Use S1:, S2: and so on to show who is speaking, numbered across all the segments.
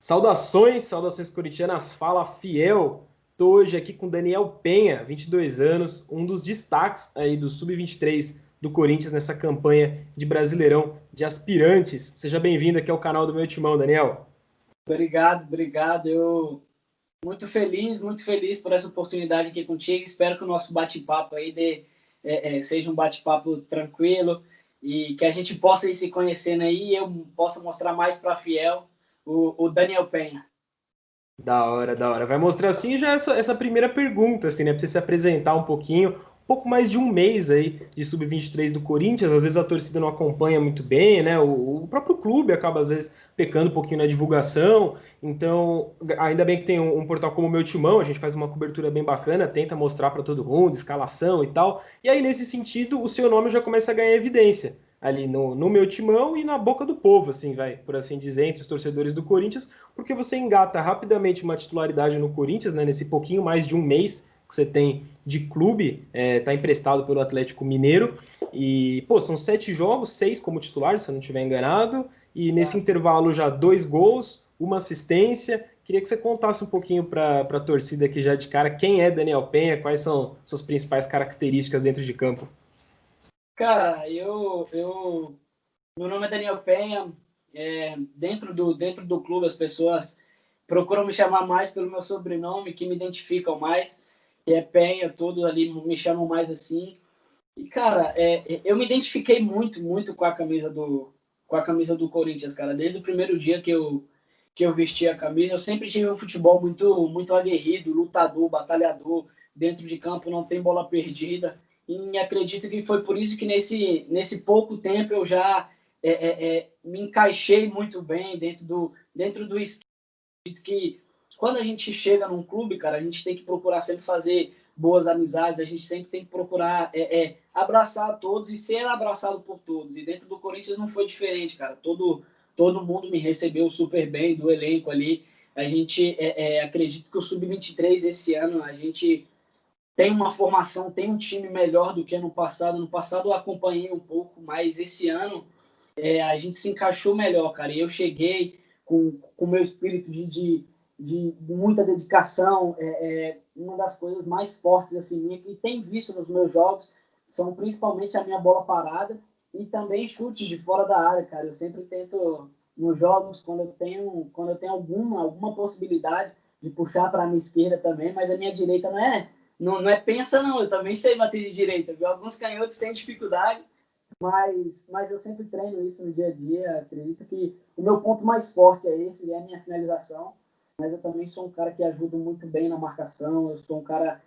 S1: Saudações, saudações corintianas, fala Fiel. Estou hoje aqui com Daniel Penha, 22 anos, um dos destaques aí do Sub-23 do Corinthians nessa campanha de Brasileirão de aspirantes. Seja bem-vindo aqui ao canal do meu timão, Daniel.
S2: Obrigado. Eu muito feliz por essa oportunidade aqui contigo. Espero que o nosso bate-papo aí seja um bate-papo tranquilo e que a gente possa ir se conhecendo aí e eu possa mostrar mais para Fiel o Daniel Penha.
S1: Da hora, da hora. Vai mostrar assim já essa primeira pergunta, assim, né? Pra você se apresentar um pouquinho, pouco mais de um mês aí de Sub-23 do Corinthians. Às vezes a torcida não acompanha muito bem, né? O próprio clube acaba, às vezes, pecando um pouquinho na divulgação. Então, ainda bem que tem um portal como o Meu Timão, a gente faz uma cobertura bem bacana, tenta mostrar para todo mundo, escalação e tal. E aí, nesse sentido, o seu nome já começa a ganhar evidência ali no Meu Timão e na boca do povo, assim, vai, por assim dizer, entre os torcedores do Corinthians, porque você engata rapidamente uma titularidade no Corinthians, né, nesse pouquinho mais de um mês que você tem de clube, tá emprestado pelo Atlético Mineiro, e, pô, são 7 jogos, 6 como titular, se eu não estiver enganado, e
S2: Exato.
S1: nesse intervalo já 2 gols, uma assistência. Queria que você contasse um pouquinho para a torcida aqui já de cara quem é Daniel Penha, quais são suas principais características dentro de campo.
S2: Cara, meu nome é Daniel Penha. Dentro do clube as pessoas procuram me chamar mais pelo meu sobrenome, que me identificam mais, que é Penha, todos ali me chamam mais assim. E, cara, eu me identifiquei muito com com a camisa do Corinthians, cara. Desde o primeiro dia que eu vesti a camisa, eu sempre tive um futebol muito aguerrido, lutador, batalhador. Dentro de campo não tem bola perdida. E acredito que foi por isso que nesse pouco tempo eu já me encaixei muito bem dentro do esquema que quando a gente chega num clube, cara, a gente tem que procurar sempre fazer boas amizades, a gente sempre tem que procurar abraçar todos e ser abraçado por todos. E dentro do Corinthians não foi diferente, cara. Todo mundo me recebeu super bem, do elenco ali. A gente acredito que o Sub-23 esse ano, a gente tem uma formação, tem um time melhor do que no passado. No passado eu acompanhei um pouco, mas esse ano a gente se encaixou melhor, cara. E eu cheguei com o meu espírito de muita dedicação. Uma das coisas mais fortes assim, minha, que tem visto nos meus jogos são principalmente a minha bola parada e também chutes de fora da área, cara. Eu sempre tento, nos jogos, quando eu tenho alguma possibilidade de puxar para a minha esquerda também, mas a minha direita não é pensa, não. Eu também sei bater de direita, viu? Alguns canhotos têm dificuldade, mas eu sempre treino isso no dia a dia. Acredito que o meu ponto mais forte é esse, é a minha finalização. Mas eu também sou um cara que ajuda muito bem na marcação. Eu sou um cara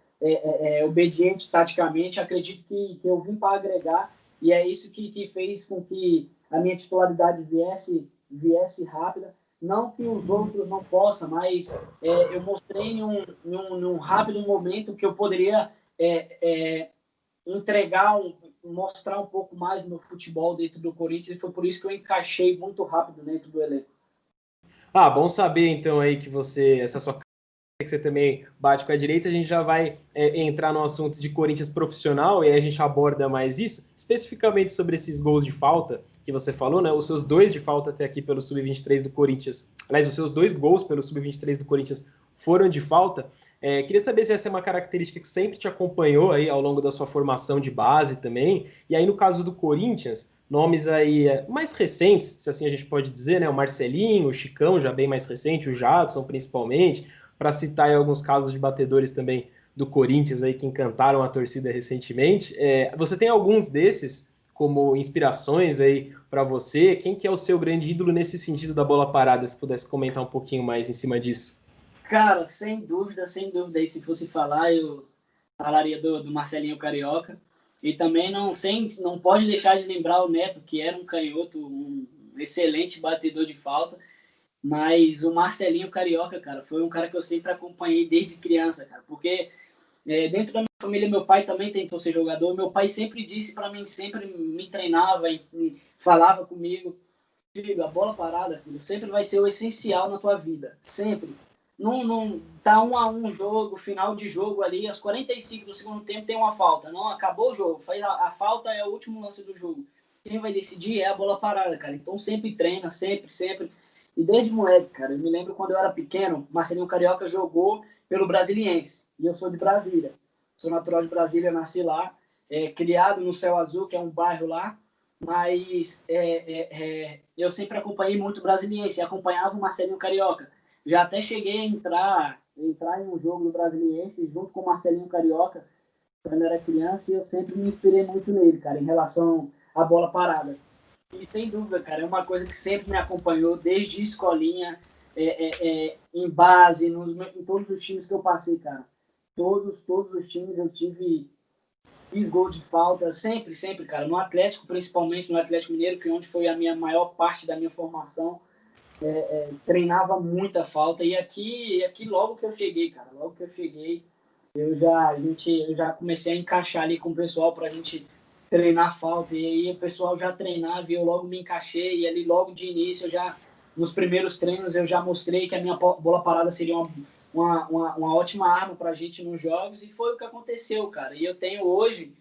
S2: obediente taticamente. Acredito que eu vim para agregar e é isso que fez com que a minha titularidade viesse rápida. Não que os outros não possam, mas eu mostrei num rápido momento que eu poderia entregar, mostrar um pouco mais no futebol dentro do Corinthians, e foi por isso que eu encaixei muito rápido dentro do elenco.
S1: Ah, bom saber então aí que essa sua que você também bate com a direita, a gente já vai entrar no assunto de Corinthians profissional e aí a gente aborda mais isso, especificamente sobre esses gols de falta que você falou, né? Os seus 2 de falta até aqui pelo Sub-23 do Corinthians, aliás, os seus 2 gols pelo Sub-23 do Corinthians foram de falta. Queria saber se essa é uma característica que sempre te acompanhou aí ao longo da sua formação de base também. E aí, no caso do Corinthians, nomes aí mais recentes, se assim a gente pode dizer, né? O Marcelinho, o Chicão, já bem mais recente, o Jadson principalmente, para citar aí alguns casos de batedores também do Corinthians aí que encantaram a torcida recentemente. Você tem alguns desses como inspirações aí para você? Quem que é o seu grande ídolo nesse sentido da bola parada? Se pudesse comentar um pouquinho mais em cima disso.
S2: Cara, sem dúvida, sem dúvida. E se fosse falar, eu falaria do Marcelinho Carioca. E também não pode deixar de lembrar o Neto, que era um canhoto, um excelente batedor de falta. Mas o Marcelinho Carioca, cara, foi um cara que eu sempre acompanhei desde criança, cara. Porque dentro da minha família, meu pai também tentou ser jogador. Meu pai sempre disse para mim, sempre me treinava, falava comigo: filho, a bola parada, filho, sempre vai ser o essencial na tua vida. Sempre. Não tá 1-1 jogo, final de jogo ali, aos 45 do segundo tempo tem uma falta. Não, acabou o jogo. A falta é o último lance do jogo. Quem vai decidir é a bola parada, cara. Então sempre treina, sempre. E desde moleque, cara, eu me lembro quando eu era pequeno, Marcelinho Carioca jogou pelo Brasiliense. E eu sou de Brasília. Sou natural de Brasília, nasci lá, criado no Céu Azul, que é um bairro lá. Mas eu sempre acompanhei muito o Brasiliense, acompanhava o Marcelinho Carioca. Já até cheguei a entrar em um jogo do Brasiliense junto com o Marcelinho Carioca quando eu era criança, e eu sempre me inspirei muito nele, cara, em relação à bola parada. E sem dúvida, cara, é uma coisa que sempre me acompanhou desde escolinha, em base, em todos os times que eu passei, cara. Todos os times eu fiz gol de falta, sempre, sempre, cara. No Atlético, principalmente no Atlético Mineiro, que é onde foi a minha maior parte da minha formação, treinava muita falta. E aqui logo que eu cheguei, cara, logo que eu cheguei, eu já comecei a encaixar ali com o pessoal para a gente treinar falta, e aí o pessoal já treinava e eu logo me encaixei, e ali logo de início, nos primeiros treinos, eu já mostrei que a minha bola parada seria uma ótima arma para a gente nos jogos, e foi o que aconteceu, cara. E eu tenho hoje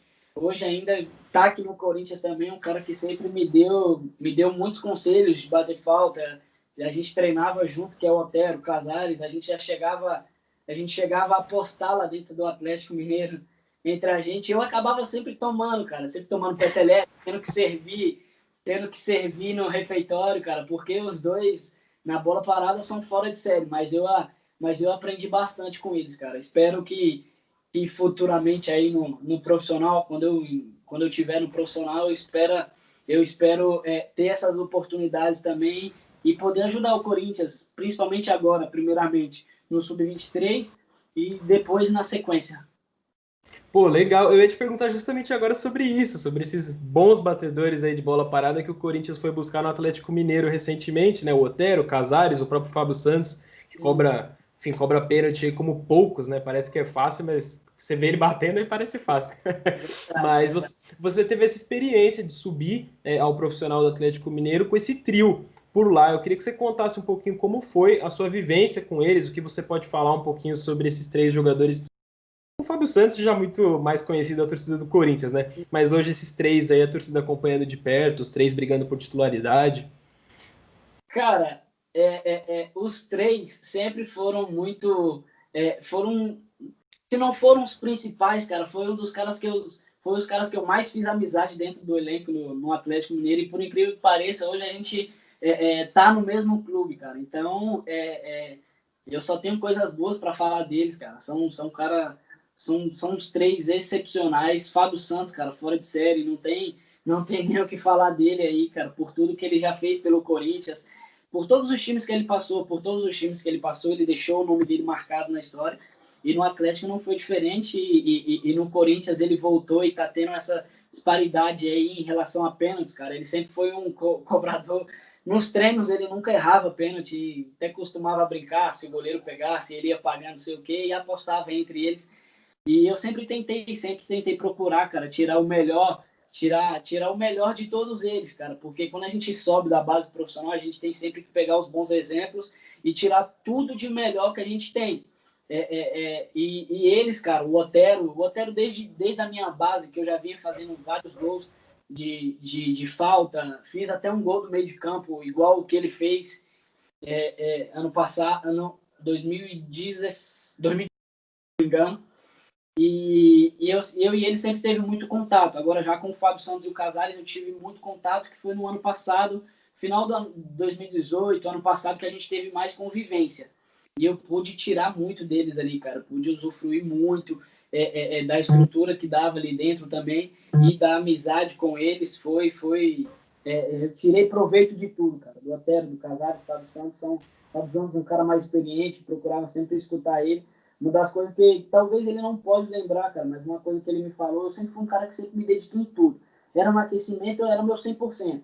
S2: ainda, tá aqui no Corinthians também, um cara que sempre me deu muitos conselhos de bater falta. A gente treinava junto, que é o Otero Casares, a gente chegava a apostar lá dentro do Atlético Mineiro entre a gente. Eu acabava sempre tomando, cara, sempre tomando peteleco, tendo que servir no refeitório, cara, porque os dois na bola parada são fora de série, mas eu aprendi bastante com eles, cara. Espero que futuramente aí no profissional, quando eu tiver no profissional, eu espero ter essas oportunidades também e poder ajudar o Corinthians, principalmente agora, primeiramente no Sub-23 e depois na sequência.
S1: Pô, legal. Eu ia te perguntar justamente agora sobre isso, sobre esses bons batedores aí de bola parada que o Corinthians foi buscar no Atlético Mineiro recentemente, né? O Otero, o Casares, o próprio Fábio Santos, que cobra, enfim, cobra pênalti aí como poucos, né? Parece que é fácil, mas você vê ele batendo e parece fácil.
S2: Verdade,
S1: Mas
S2: verdade.
S1: você teve essa experiência de subir ao profissional do Atlético Mineiro com esse trio por lá. Eu queria que você contasse um pouquinho como foi a sua vivência com eles, o que você pode falar um pouquinho sobre esses três jogadores. O Fábio Santos já muito mais conhecido da torcida do Corinthians, né? Mas hoje esses três aí, a torcida acompanhando de perto, os três brigando por titularidade.
S2: Cara, os três sempre foram muito. Foram, se não foram os principais, cara, foi os caras que eu mais fiz amizade dentro do elenco no Atlético Mineiro. E por incrível que pareça, hoje a gente tá no mesmo clube, cara. Então, eu só tenho coisas boas para falar deles, cara. São os três excepcionais. Fábio Santos, cara, fora de série, não tem nem o que falar dele aí, cara, por tudo que ele já fez pelo Corinthians, por todos os times que ele passou, ele deixou o nome dele marcado na história. E no Atlético não foi diferente, e no Corinthians ele voltou e tá tendo essa disparidade aí em relação a pênaltis, cara. Ele sempre foi um cobrador. Nos treinos ele nunca errava pênalti, até costumava brincar, se o goleiro pegasse, ele ia pagar não sei o quê, e apostava entre eles. E eu sempre tentei procurar, cara, tirar o melhor de todos eles, cara, porque quando a gente sobe da base profissional, a gente tem sempre que pegar os bons exemplos e tirar tudo de melhor que a gente tem. E eles, cara, o Otero desde a minha base, que eu já vinha fazendo vários gols de falta, fiz até um gol do meio de campo, igual o que ele fez ano passado, 2010, 2000, não me engano. E eu e ele sempre teve muito contato. Agora, já com o Fábio Santos e o Casares, eu tive muito contato, que foi no ano passado, final do ano 2018, ano passado, que a gente teve mais convivência. E eu pude tirar muito deles ali, cara. Pude usufruir muito da estrutura que dava ali dentro também e da amizade com eles. Eu tirei proveito de tudo, cara. Do Otero, do Casares, do Fábio Santos. Fábio Santos é um cara mais experiente, procurava sempre escutar ele. Uma das coisas que talvez ele não pode lembrar, cara, mas uma coisa que ele me falou, eu sempre fui um cara que sempre me dediquei em tudo. Era no aquecimento, eu era meu 100%.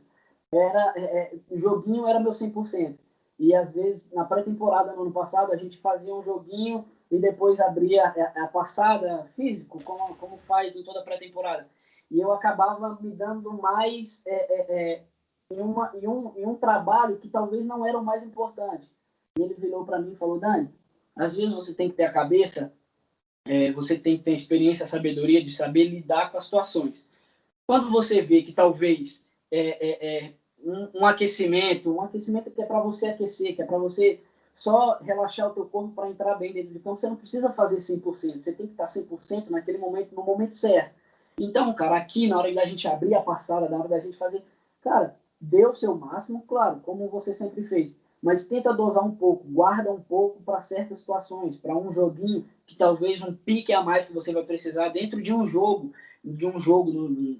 S2: O joguinho era meu 100%. E às vezes, na pré-temporada no ano passado, a gente fazia um joguinho e depois abria a passada físico, como faz em toda pré-temporada. E eu acabava me dando mais em um trabalho que talvez não era o mais importante. E ele virou para mim e falou: Dani, às vezes você tem que ter a cabeça, você tem que ter a experiência, a sabedoria de saber lidar com as situações. Quando você vê que talvez um aquecimento. Um aquecimento que é para você aquecer, que é para você só relaxar o teu corpo para entrar bem dentro de campo. Você não precisa fazer 100%, você tem que estar 100% naquele momento, no momento certo. Então, cara, aqui na hora da gente abrir a passada, na hora da gente fazer, cara, dê o seu máximo, claro, como você sempre fez, mas tenta dosar um pouco, guarda um pouco para certas situações, para um joguinho que talvez um pique a mais que você vai precisar dentro de um jogo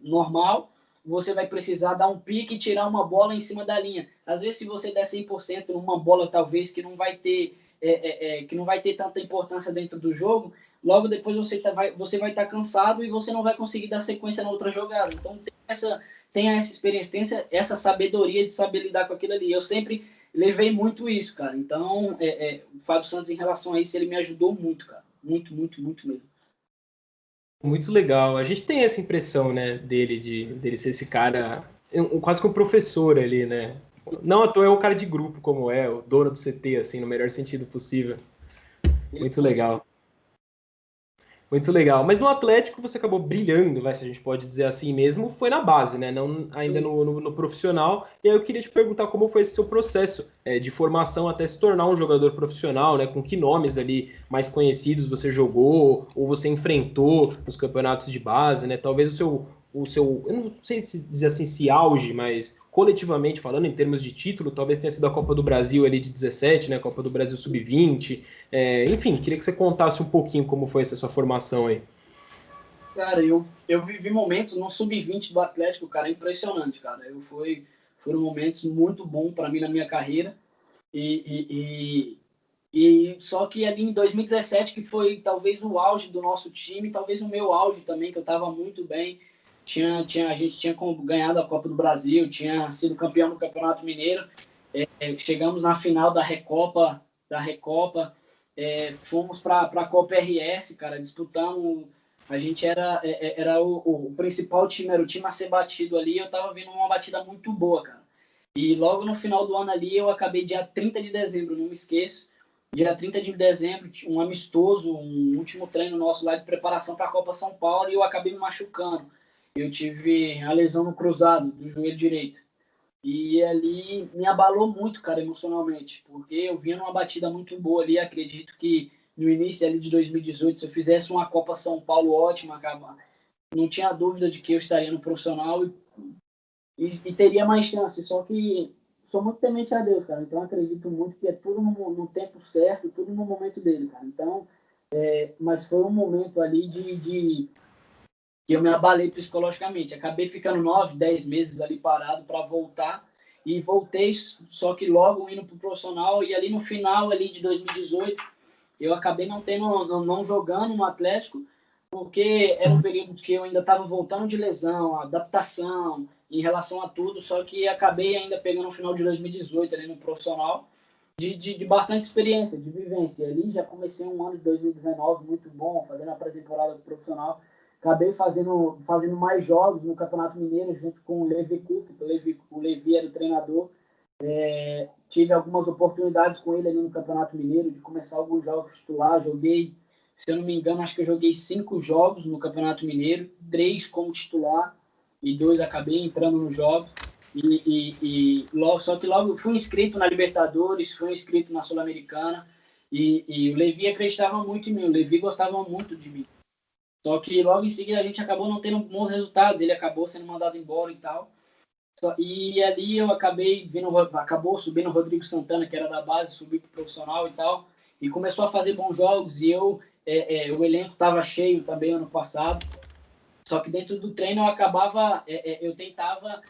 S2: normal, você vai precisar dar um pique e tirar uma bola em cima da linha. Às vezes, se você der 100% numa bola, talvez, que não vai ter tanta importância dentro do jogo, logo depois você vai estar cansado e você não vai conseguir dar sequência na outra jogada. Então, tenha essa experiência, essa sabedoria de saber lidar com aquilo ali. Eu sempre levei muito isso, cara. Então, o Fábio Santos, em relação a isso, ele me ajudou muito, cara. Muito, muito, muito mesmo.
S1: Muito legal. A gente tem essa impressão, né, dele ser esse cara, quase que um professor ali, né? Não à toa é um cara de grupo, como é, o dono do CT, assim, no melhor sentido possível. Muito legal. Muito legal. Mas no Atlético você acabou brilhando, vai, se a gente pode dizer assim mesmo, foi na base, né? Não ainda no profissional. E aí eu queria te perguntar como foi esse seu processo de formação até se tornar um jogador profissional, né? Com que nomes ali mais conhecidos você jogou ou você enfrentou nos campeonatos de base, né? Talvez o seu, eu não sei se dizer assim, se auge, mas coletivamente falando, em termos de título, talvez tenha sido a Copa do Brasil ali de 17, né? A Copa do Brasil Sub-20. Enfim, queria que você contasse um pouquinho como foi essa sua formação aí.
S2: Cara, eu vivi momentos no sub-20 do Atlético, cara, impressionante, cara. Foram momentos muito bons para mim na minha carreira. E só que ali em 2017, que foi talvez o auge do nosso time, talvez o meu auge também, que eu estava muito bem. A gente tinha ganhado a Copa do Brasil, tinha sido campeão do Campeonato Mineiro. Chegamos na final da Recopa, fomos para a Copa RS, cara, disputamos. A gente era o principal time, era o time a ser batido ali. Eu estava vendo uma batida muito boa, cara. E logo no final do ano ali, eu acabei dia 30 de dezembro, não me esqueço. Dia 30 de dezembro, um amistoso, um último treino nosso lá de preparação para a Copa São Paulo, e eu acabei me machucando. Eu tive a lesão no cruzado do joelho direito. E ali me abalou muito, cara, emocionalmente, porque eu vinha numa batida muito boa ali. Acredito que no início ali de 2018, se eu fizesse uma Copa São Paulo ótima, cara, não tinha dúvida de que eu estaria no profissional e teria mais chance. Só que sou muito temente a Deus, cara. Então acredito muito que é tudo no tempo certo, tudo no momento dele, cara. Então, mas foi um momento ali de que eu me abalei psicologicamente. Acabei ficando 9, 10 meses ali parado para voltar. E voltei, só que logo indo para o profissional. E ali no final ali de 2018, eu acabei não jogando no Atlético, porque era um período que eu ainda estava voltando de lesão, adaptação em relação a tudo, só que acabei ainda pegando no final de 2018 ali no profissional, de bastante experiência, de vivência. Ali já comecei um ano de 2019 muito bom, fazendo a pré-temporada profissional. Acabei fazendo mais jogos no Campeonato Mineiro junto com o Levi Coupe, o Levi era o treinador. Tive algumas oportunidades com ele ali no Campeonato Mineiro de começar alguns jogos titular. Joguei, se eu não me engano, acho que eu joguei 5 jogos no Campeonato Mineiro, 3 como titular e 2 acabei entrando nos jogos. Só que logo fui inscrito na Libertadores, fui inscrito na Sul-Americana e o Levi acreditava muito em mim, o Levi gostava muito de mim. Só que logo em seguida a gente acabou não tendo bons resultados, ele acabou sendo mandado embora e tal. E ali eu acabou subindo o Rodrigo Santana, que era da base, subiu para o profissional e tal, e começou a fazer bons jogos, e o elenco estava cheio também ano passado, só que dentro do treino eu tentava,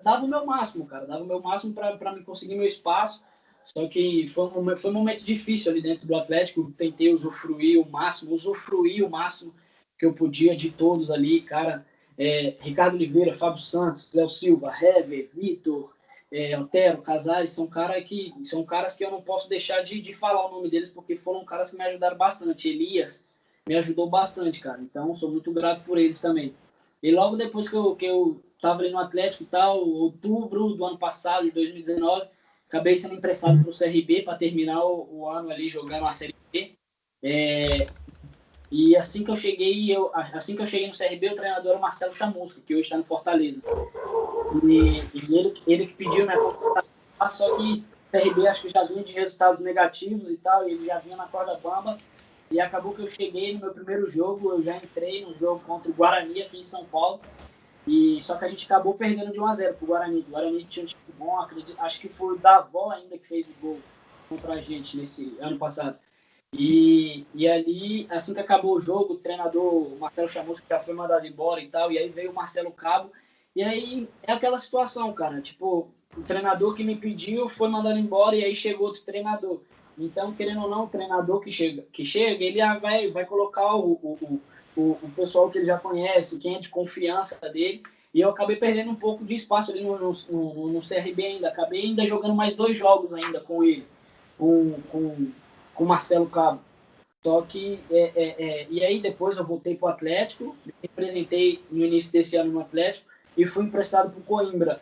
S2: dava o meu máximo, cara, dava o meu máximo para me conseguir meu espaço, só que foi um momento difícil ali dentro do Atlético. Tentei usufruir o máximo que eu podia de todos ali, cara. Ricardo Oliveira, Fábio Santos, Léo Silva, Hever, Vitor, Otero, Casares, são caras que eu não posso deixar de falar o nome deles, porque foram caras que me ajudaram bastante. Elias me ajudou bastante, cara. Então, sou muito grato por eles também. E logo depois que eu tava ali no Atlético e tal, outubro do ano passado, de 2019, acabei sendo emprestado para o CRB para terminar o ano ali jogando a Série B. E assim que eu cheguei no CRB, o treinador era o Marcelo Chamusca, que hoje está no Fortaleza. ele que pediu minha contratação, só que o CRB acho que já vinha de resultados negativos e tal, e ele já vinha na corda bamba, e acabou que eu cheguei no meu primeiro jogo, eu já entrei no jogo contra o Guarani aqui em São Paulo, e só que a gente acabou perdendo de 1-0 pro Guarani. O Guarani tinha um time bom, acredito, acho que foi o Davó ainda que fez o gol contra a gente nesse ano passado. E ali, assim que acabou o jogo, o treinador, o Marcelo Chamusca, já foi mandado embora e tal, e aí veio o Marcelo Cabo, e aí é aquela situação, cara, tipo, o treinador que me pediu foi mandado embora, e aí chegou outro treinador. Então, querendo ou não, o treinador que chega ele vai colocar o pessoal que ele já conhece, quem é de confiança dele, e eu acabei perdendo um pouco de espaço ali no CRB ainda, acabei ainda jogando mais 2 jogos ainda com ele, com o Marcelo Cabo. Só que, e aí depois eu voltei para o Atlético, me apresentei no início desse ano no Atlético e fui emprestado para o Coimbra,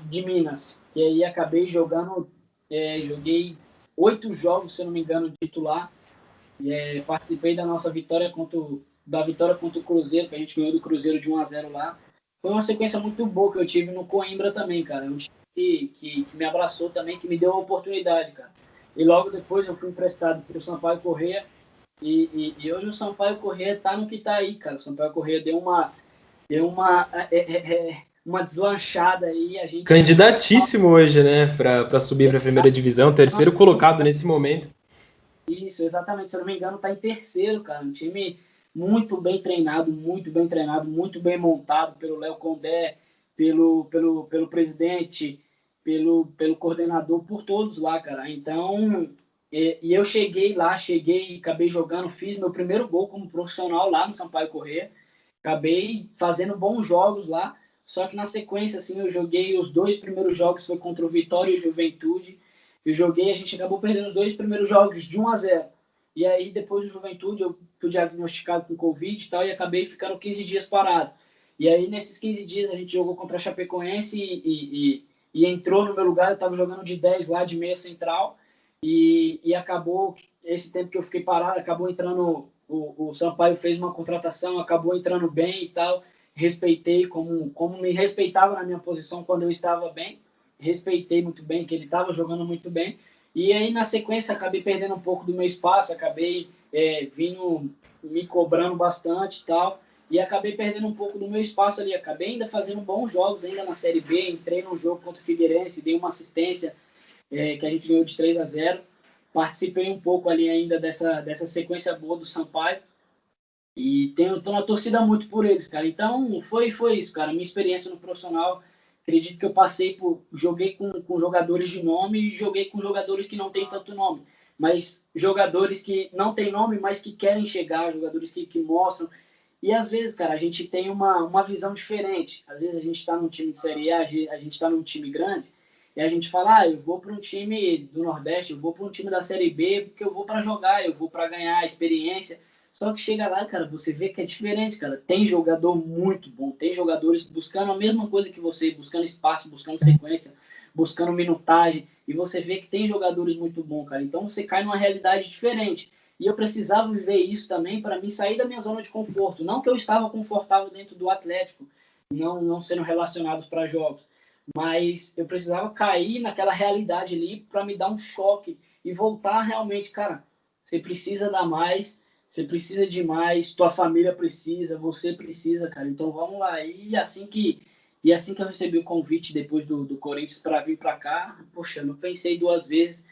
S2: de Minas. E aí acabei jogando, joguei 8 jogos, se eu não me engano, de titular. Participei da nossa vitória contra o Cruzeiro, que a gente ganhou do Cruzeiro de 1-0 lá. Foi uma sequência muito boa que eu tive no Coimbra também, cara. Um time que me abraçou também, que me deu a oportunidade, cara. E logo depois eu fui emprestado para o Sampaio Corrêa. E hoje o Sampaio Corrêa tá no que tá aí, cara. O Sampaio Corrêa deu uma deslanchada aí. A gente
S1: Candidatíssimo hoje, né, para subir para a primeira divisão, terceiro colocado nesse momento.
S2: Isso, exatamente. Se eu não me engano, tá em terceiro, cara. Um time muito bem treinado, muito bem montado pelo Léo Condé, pelo presidente, pelo coordenador, por todos lá, cara. Então, e eu cheguei, acabei jogando, fiz meu primeiro gol como profissional lá no Sampaio Corrêa. Acabei fazendo bons jogos lá, só que na sequência, assim, eu joguei os 2 primeiros jogos, foi contra o Vitória e o Juventude. Eu joguei, a gente acabou perdendo os 2 primeiros jogos de 1-0. E aí, depois do Juventude, eu fui diagnosticado com Covid e tal, e acabei ficando 15 dias parado. E aí, nesses 15 dias, a gente jogou contra a Chapecoense e entrou no meu lugar. Eu estava jogando de 10 lá, de meia central, e acabou, esse tempo que eu fiquei parado, acabou entrando, o Sampaio fez uma contratação, acabou entrando bem e tal. Respeitei como me respeitava na minha posição quando eu estava bem. Respeitei muito bem, que ele estava jogando muito bem. E aí, na sequência, acabei perdendo um pouco do meu espaço, acabei vindo me cobrando bastante e tal, e acabei perdendo um pouco do meu espaço ali. Acabei ainda fazendo bons jogos ainda na Série B, entrei num jogo contra o Figueirense, dei uma assistência que a gente ganhou de 3-0. Participei um pouco ali ainda dessa sequência boa do Sampaio, e tô na torcida muito por eles, cara. Então, foi isso, cara. Minha experiência no profissional, acredito que eu joguei com jogadores de nome e joguei com jogadores que não têm tanto nome. Mas jogadores que não têm nome, mas que querem chegar, jogadores que mostram. E às vezes, cara, a gente tem uma visão diferente. Às vezes a gente está num time de Série A, a gente está num time grande, e a gente fala, eu vou para um time do Nordeste, eu vou para um time da Série B, porque eu vou para jogar, eu vou para ganhar experiência. Só que chega lá, cara, você vê que é diferente, cara. Tem jogador muito bom, tem jogadores buscando a mesma coisa que você, buscando espaço, buscando sequência, buscando minutagem, e você vê que tem jogadores muito bons, cara. Então você cai numa realidade diferente. E eu precisava viver isso também para mim sair da minha zona de conforto. Não que eu estava confortável dentro do Atlético, não sendo relacionado para jogos, mas eu precisava cair naquela realidade ali para me dar um choque e voltar realmente, cara, você precisa dar mais, você precisa de mais, tua família precisa, você precisa, cara. Então vamos lá. E assim que eu recebi o convite depois do Corinthians para vir para cá, poxa, eu não pensei 2 vezes.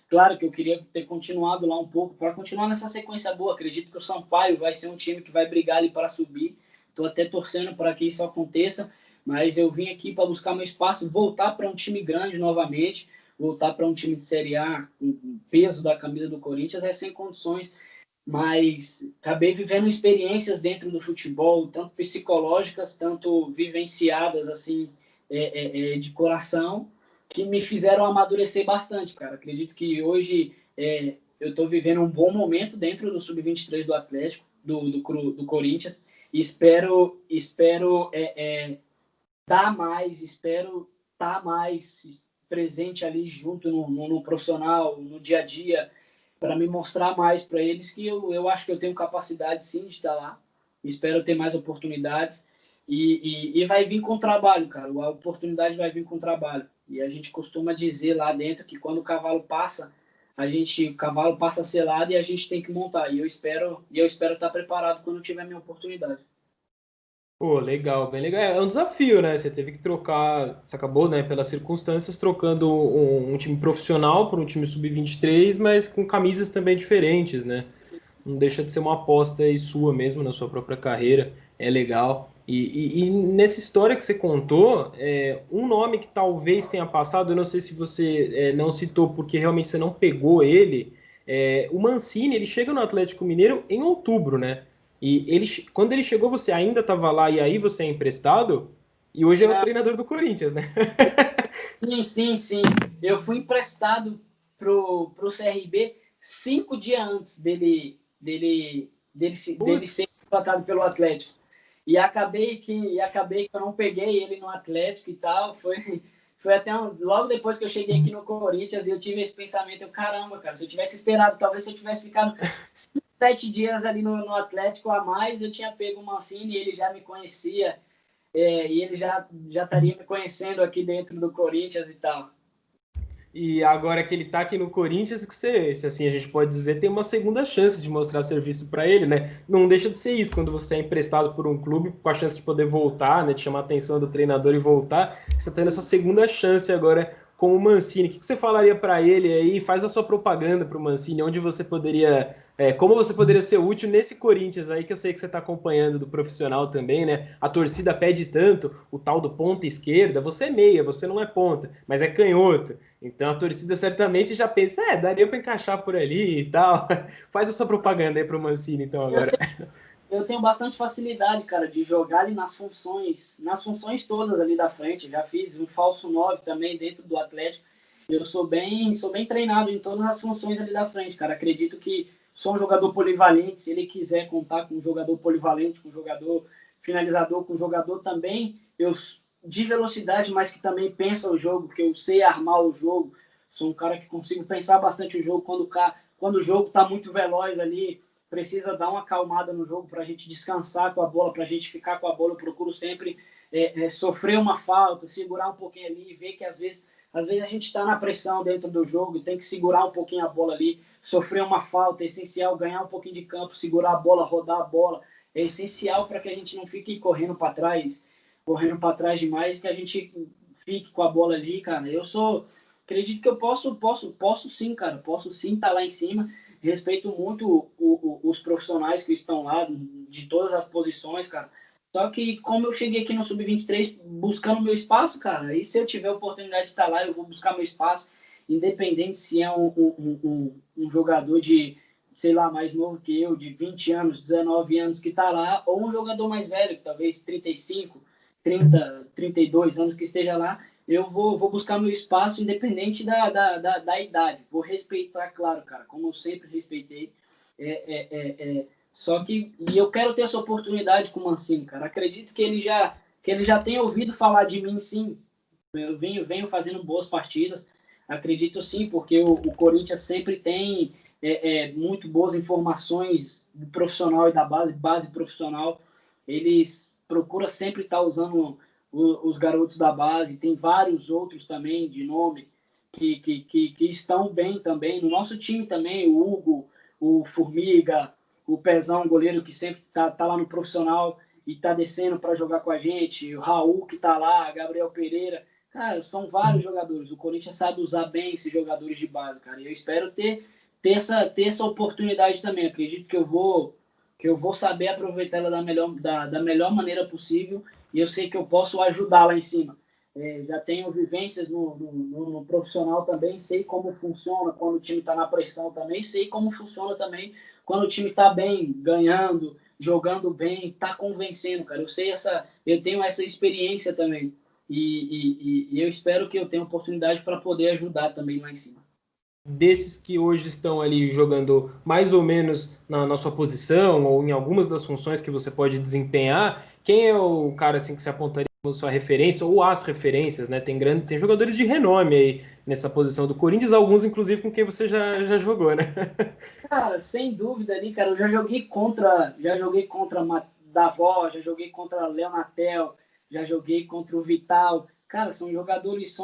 S2: Claro que eu queria ter continuado lá um pouco, para continuar nessa sequência boa. Acredito que o Sampaio vai ser um time que vai brigar ali para subir. Estou até torcendo para que isso aconteça, mas eu vim aqui para buscar meu espaço, voltar para um time grande novamente, voltar para um time de Série A, com o peso da camisa do Corinthians, é sem condições. Mas acabei vivendo experiências dentro do futebol, tanto psicológicas, tanto vivenciadas, assim, de coração, que me fizeram amadurecer bastante, cara. Acredito que hoje eu estou vivendo um bom momento dentro do Sub-23 do Atlético, do Corinthians, e espero dar mais, espero estar mais presente ali junto no profissional, no dia a dia, para me mostrar mais para eles que eu acho que eu tenho capacidade sim de estar lá. Espero ter mais oportunidades. E vai vir com trabalho, cara. A oportunidade vai vir com trabalho. E a gente costuma dizer lá dentro que quando o cavalo passa, o cavalo passa selado e a gente tem que montar. E eu espero estar preparado quando tiver a minha oportunidade.
S1: Pô, legal, bem legal. É um desafio, né? Você teve que trocar, você acabou, né, pelas circunstâncias, trocando um time profissional por um time sub-23, mas com camisas também diferentes, né? Não deixa de ser uma aposta aí sua mesmo na sua própria carreira, é legal. E nessa história que você contou, um nome que talvez tenha passado, eu não sei se você não citou porque realmente você não pegou ele, o Mancini, ele chega no Atlético Mineiro em outubro, né? E ele, quando ele chegou, você ainda estava lá e aí você é emprestado, e hoje é o
S2: Ah,
S1: treinador do Corinthians, né?
S2: sim, sim, sim. Eu fui emprestado pro CRB 5 dias antes dele ser
S1: Putz,
S2: contratado pelo Atlético. E acabei que eu não peguei ele no Atlético e tal. Foi até logo depois que eu cheguei aqui no Corinthians, eu tive esse pensamento, caramba, cara, se eu tivesse esperado, talvez se eu tivesse ficado 7 dias ali no Atlético a mais, eu tinha pego o Mancini e ele já me conhecia, e ele já estaria me conhecendo aqui dentro do Corinthians e tal.
S1: e agora que ele tá aqui no Corinthians, que você, se assim a gente pode dizer, tem uma segunda chance de mostrar serviço para ele, né? Não deixa de ser isso, quando você é emprestado por um clube, com a chance de poder voltar, né? De chamar a atenção do treinador e voltar, você tá tendo essa segunda chance agora com o Mancini. O que você falaria para ele aí? Faz a sua propaganda para o Mancini, onde você poderia, como você poderia ser útil nesse Corinthians aí, que eu sei que você está acompanhando do profissional também, né? A torcida pede tanto, o tal do ponta esquerda, você é meia, você não é ponta, mas é canhoto. Então a torcida certamente já pensa, daria para encaixar por ali e tal. Faz a sua propaganda aí pro Mancini, então,
S2: Eu
S1: agora.
S2: tenho, eu tenho bastante facilidade, cara, de jogar ali nas funções todas ali da frente. Já fiz um falso 9 também dentro do Atlético. Eu sou bem treinado em todas as funções ali da frente, cara. Acredito que sou um jogador polivalente. Se ele quiser contar com um jogador polivalente, com um jogador finalizador, com um jogador também, de velocidade, mas que também pensa o jogo, porque eu sei armar o jogo. Sou um cara que consigo pensar bastante o jogo quando o jogo está muito veloz ali, precisa dar uma acalmada no jogo para a gente descansar com a bola, para a gente ficar com a bola. Eu procuro sempre sofrer uma falta, segurar um pouquinho ali, ver que às vezes a gente está na pressão dentro do jogo e tem que segurar um pouquinho a bola ali, sofrer uma falta, é essencial ganhar um pouquinho de campo, segurar a bola, rodar a bola, é essencial para que a gente não fique correndo para trás demais, que a gente fique com a bola ali, cara. Acredito que eu posso sim, cara, posso sim estar lá em cima. Respeito muito os profissionais que estão lá, de todas as posições, cara. Só que como eu cheguei aqui no Sub-23 buscando meu espaço, cara, e se eu tiver a oportunidade de estar lá, eu vou buscar meu espaço, independente se é um jogador de, sei lá, mais novo que eu, de 20 anos, 19 anos que está lá, ou um jogador mais velho, talvez 35, 30, 32 anos que esteja lá, eu vou buscar meu espaço independente da idade. Vou respeitar, claro, cara, como eu sempre respeitei. Só que e eu quero ter essa oportunidade com o Mancini, cara. Acredito que ele já tenha ouvido falar de mim, sim. Eu venho fazendo boas partidas. Acredito sim, porque o Corinthians sempre tem muito boas informações do profissional e da base profissional. Eles procuram sempre estar usando os garotos da base. Tem vários outros também de nome que estão bem também. No nosso time também, o Hugo, o Formiga, o Pezão, goleiro que sempre tá lá no profissional e tá descendo para jogar com a gente, o Raul que tá lá, Gabriel Pereira. Cara, são vários jogadores. O Corinthians sabe usar bem esses jogadores de base, cara. E eu espero ter essa oportunidade também. Acredito que eu vou saber aproveitar ela da melhor maneira possível e eu sei que eu posso ajudar lá em cima. Já tenho vivências no profissional também, sei como funciona quando o time está na pressão também, sei como funciona também quando o time está bem, ganhando, jogando bem, está convencendo, cara. Eu tenho essa experiência também. E eu espero que eu tenha oportunidade para poder ajudar também lá em cima.
S1: Desses que hoje estão ali jogando mais ou menos na sua posição ou em algumas das funções que você pode desempenhar, quem é o cara assim que se apontaria como sua referência ou as referências, né? Tem jogadores de renome aí nessa posição do Corinthians, alguns inclusive com quem você já jogou, né?
S2: Cara, sem dúvida ali, cara, eu já joguei contra Davó, já joguei contra o Leonatel, já joguei contra o Vital. Cara, são jogadores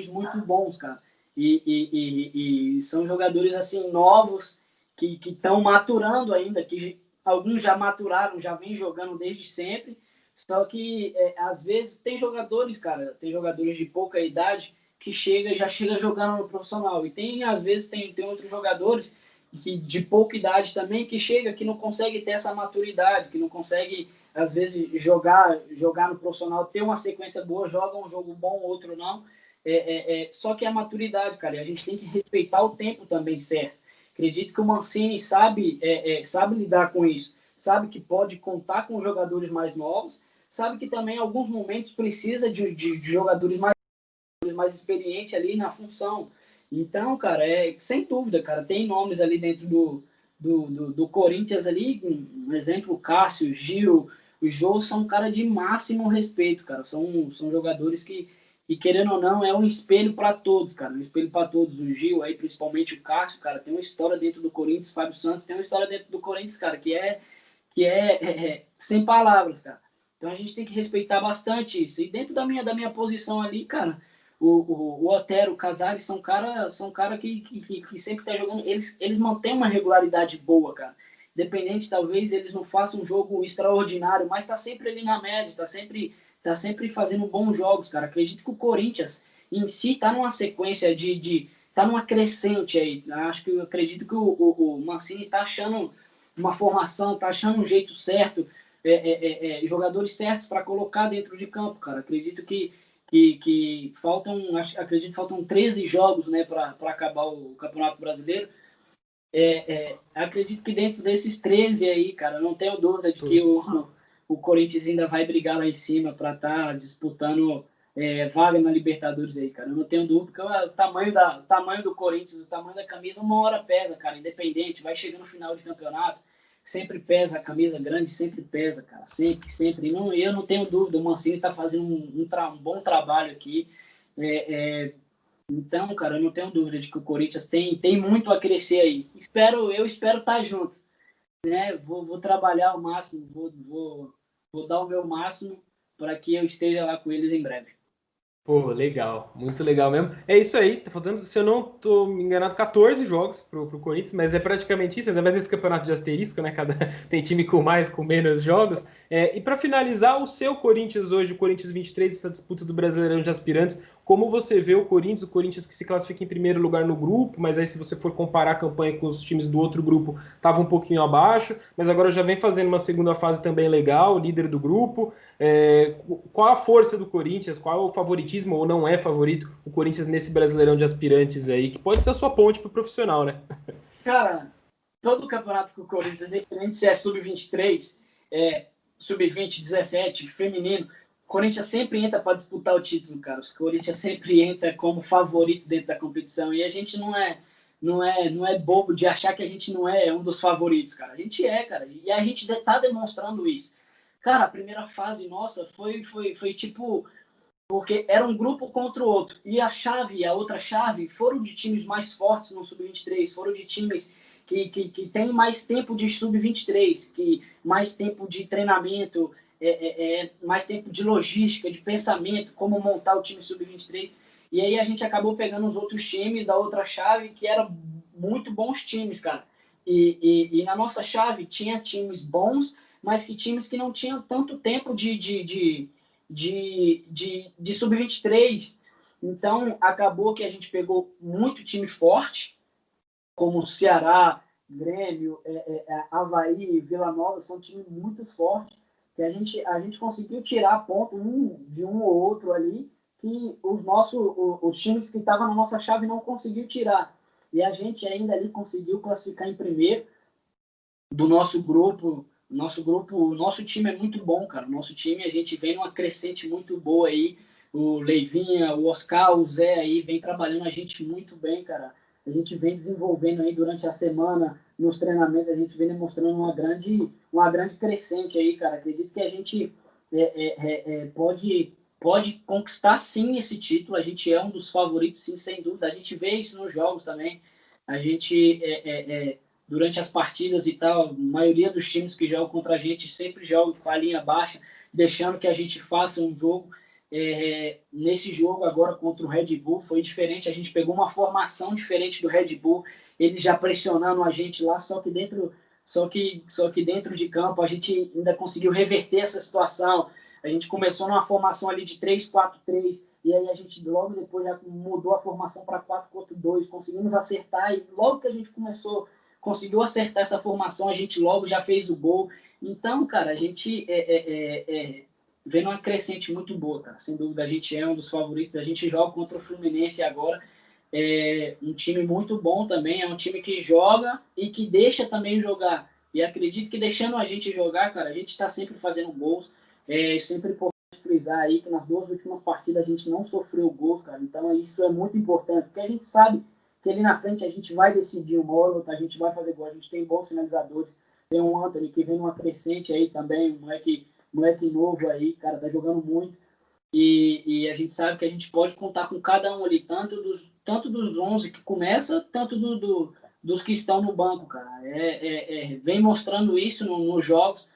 S2: muito bons, cara. E são jogadores, assim, novos, que estão maturando ainda, que alguns já maturaram, já vêm jogando desde sempre. Só que, às vezes, tem jogadores, cara, tem jogadores de pouca idade que já chega jogando no profissional. E às vezes, tem outros jogadores que, de pouca idade também, que não consegue ter essa maturidade, que não consegue, às vezes, jogar no profissional, ter uma sequência boa, joga um jogo bom, outro não. Só que é a maturidade, cara, e a gente tem que respeitar o tempo também, certo? Acredito que o Mancini sabe lidar com isso, sabe que pode contar com jogadores mais novos, sabe que também em alguns momentos precisa de jogadores mais experientes ali na função. Então, cara, sem dúvida, cara, tem nomes ali dentro do Corinthians ali, um exemplo, o Cássio, o Gil, o Jô, são cara de máximo respeito, cara, são jogadores que, querendo ou não, é um espelho para todos, cara, um espelho para todos. O Gil aí, principalmente o Cássio, cara, tem uma história dentro do Corinthians, Fábio Santos tem uma história dentro do Corinthians, cara, que é sem palavras, cara. Então a gente tem que respeitar bastante isso. E dentro da minha posição ali, cara, o Otero, o Casares são cara que sempre tá jogando. Eles mantêm uma regularidade boa, cara. Independente, talvez eles não façam um jogo extraordinário, mas tá sempre ali na média, tá sempre fazendo bons jogos, cara. Acredito que o Corinthians em si tá numa sequência tá numa crescente aí. Acredito que o Mancini tá achando uma formação, tá achando um jeito certo, jogadores certos para colocar dentro de campo, cara. Acredito que faltam 13 jogos, né, para acabar o Campeonato Brasileiro. Acredito que dentro desses 13 aí, cara, não tenho dúvida de que o Corinthians ainda vai brigar lá em cima para estar disputando vaga na Libertadores aí, cara. Eu não tenho dúvida, porque o tamanho do Corinthians, o tamanho da camisa, uma hora pesa, cara, independente, vai chegando no final de campeonato, sempre pesa, a camisa grande sempre pesa, cara, sempre. Eu não tenho dúvida, o Mancini está fazendo um bom trabalho aqui. Então, cara, eu não tenho dúvida de que o Corinthians tem muito a crescer aí. Eu espero estar junto, né? Vou trabalhar ao máximo, vou dar o meu máximo para que eu esteja lá com eles em breve.
S1: Pô, legal, muito legal mesmo. É isso aí, tá faltando, se eu não tô me enganado, 14 jogos pro Corinthians, mas é praticamente isso, ainda mais nesse campeonato de asterisco, né? Tem time com mais, com menos jogos. E para finalizar, o seu Corinthians hoje, o Corinthians 23, essa disputa do Brasileirão de Aspirantes, como você vê o Corinthians que se classifica em primeiro lugar no grupo, mas aí se você for comparar a campanha com os times do outro grupo, estava um pouquinho abaixo, mas agora já vem fazendo uma segunda fase também legal, líder do grupo. Qual a força do Corinthians? Qual é o favoritismo ou não é favorito o Corinthians nesse Brasileirão de Aspirantes aí, que pode ser a sua ponte para o profissional, né?
S2: Cara, todo campeonato com o Corinthians, independente se é sub-23, sub-20, 17, feminino, o Corinthians sempre entra para disputar o título, cara. O Corinthians sempre entra como favorito dentro da competição. E a gente não é bobo de achar que a gente não é um dos favoritos, cara. A gente cara. E a gente tá demonstrando isso. Cara, a primeira fase nossa foi tipo, porque era um grupo contra o outro. E a outra chave, foram de times mais fortes no Sub-23, foram de times que têm mais tempo de Sub-23, que mais tempo de treinamento, mais tempo de logística, de pensamento, como montar o time Sub-23. E aí a gente acabou pegando os outros times da outra chave, que eram muito bons times, cara. E na nossa chave tinha times bons, mas que times que não tinham tanto tempo de sub-23. Então, acabou que a gente pegou muito time forte, como Ceará, Grêmio, Avaí, Vila Nova, são times muito fortes, que a gente conseguiu tirar ponto de um ou outro ali, que os times que estavam na nossa chave não conseguiu tirar. E a gente ainda ali conseguiu classificar em primeiro do nosso grupo. O nosso time é muito bom, cara. O nosso time, a gente vem numa crescente muito boa aí. O Leivinha, o Oscar, o Zé aí, vem trabalhando a gente muito bem, cara. A gente vem desenvolvendo aí durante a semana, nos treinamentos, a gente vem demonstrando uma grande crescente aí, cara. Acredito que a gente pode conquistar, sim, esse título. A gente é um dos favoritos, sim, sem dúvida. A gente vê isso nos jogos também. A gente durante as partidas e tal. A maioria dos times que jogam contra a gente sempre jogam com a linha baixa, deixando que a gente faça um jogo. Nesse jogo agora contra o Red Bull foi diferente, a gente pegou uma formação diferente do Red Bull, eles já pressionando a gente lá, só que dentro de campo a gente ainda conseguiu reverter essa situação. A gente começou numa formação ali de 3-4-3, e aí a gente logo depois já mudou a formação para 4-4-2, conseguimos acertar, e logo que a gente conseguiu acertar essa formação, a gente logo já fez o gol. Então, cara, a gente vem numa crescente muito boa, cara. Sem dúvida, a gente é um dos favoritos. A gente joga contra o Fluminense agora. É um time muito bom também. É um time que joga e que deixa também jogar. E acredito que deixando a gente jogar, cara, a gente está sempre fazendo gols. É sempre importante frisar aí que nas 2 últimas partidas a gente não sofreu gols, cara. Então isso é muito importante, porque a gente sabe que ali na frente a gente vai decidir uma hora, a gente vai fazer gol. A gente tem bons finalizadores. Tem um Anthony que vem numa crescente aí também, um moleque novo aí, cara, tá jogando muito. E a gente sabe que a gente pode contar com cada um ali, tanto dos 11 que começa, tanto dos que estão no banco, cara. Vem mostrando isso nos jogos.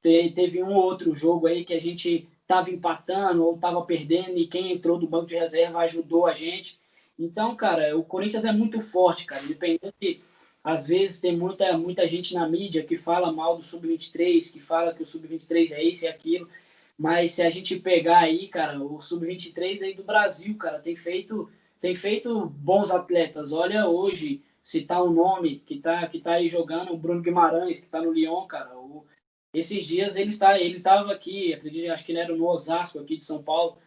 S2: Teve um ou outro jogo aí que a gente estava empatando ou estava perdendo e quem entrou do banco de reserva ajudou a gente. Então, cara, o Corinthians é muito forte, cara. Independente, às vezes tem muita gente na mídia que fala mal do Sub-23, que fala que o Sub-23 é isso e aquilo. Mas se a gente pegar aí, cara, o Sub-23 aí do Brasil, cara, tem feito bons atletas. Olha hoje, citar um nome que tá aí jogando, o Bruno Guimarães, que tá no Lyon, cara. Esses dias ele estava aqui, acredito, acho que ele era no Osasco aqui de São Paulo,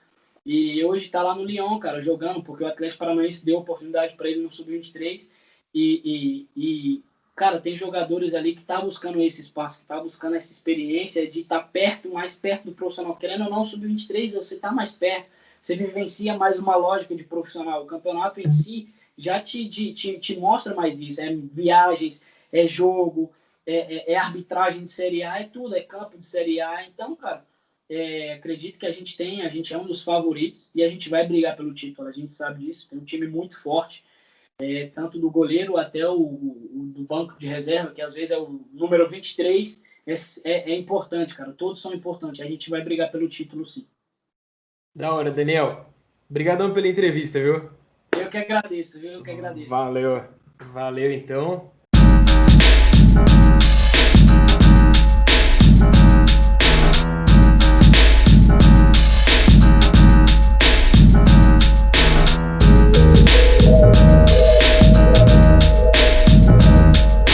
S2: e hoje está lá no Lyon, cara, jogando, porque o Atlético Paranaense deu oportunidade para ele no Sub-23 cara, tem jogadores ali que tá buscando esse espaço, que tá buscando essa experiência de estar mais perto do profissional. Querendo ou não, Sub-23, você tá mais perto, você vivencia mais uma lógica de profissional. O campeonato em si já te mostra mais isso. É viagens, é jogo, é arbitragem de Série A, é tudo, é campo de Série A. Então, cara, acredito que a gente é um dos favoritos e a gente vai brigar pelo título, a gente sabe disso. Tem um time muito forte, tanto do goleiro até o do banco de reserva, que às vezes é o número 23, é importante, cara. Todos são importantes. A gente vai brigar pelo título, sim.
S1: Da hora, Daniel. Obrigadão pela entrevista, viu?
S2: Eu que agradeço, viu? Eu que agradeço.
S1: Valeu. Valeu, então.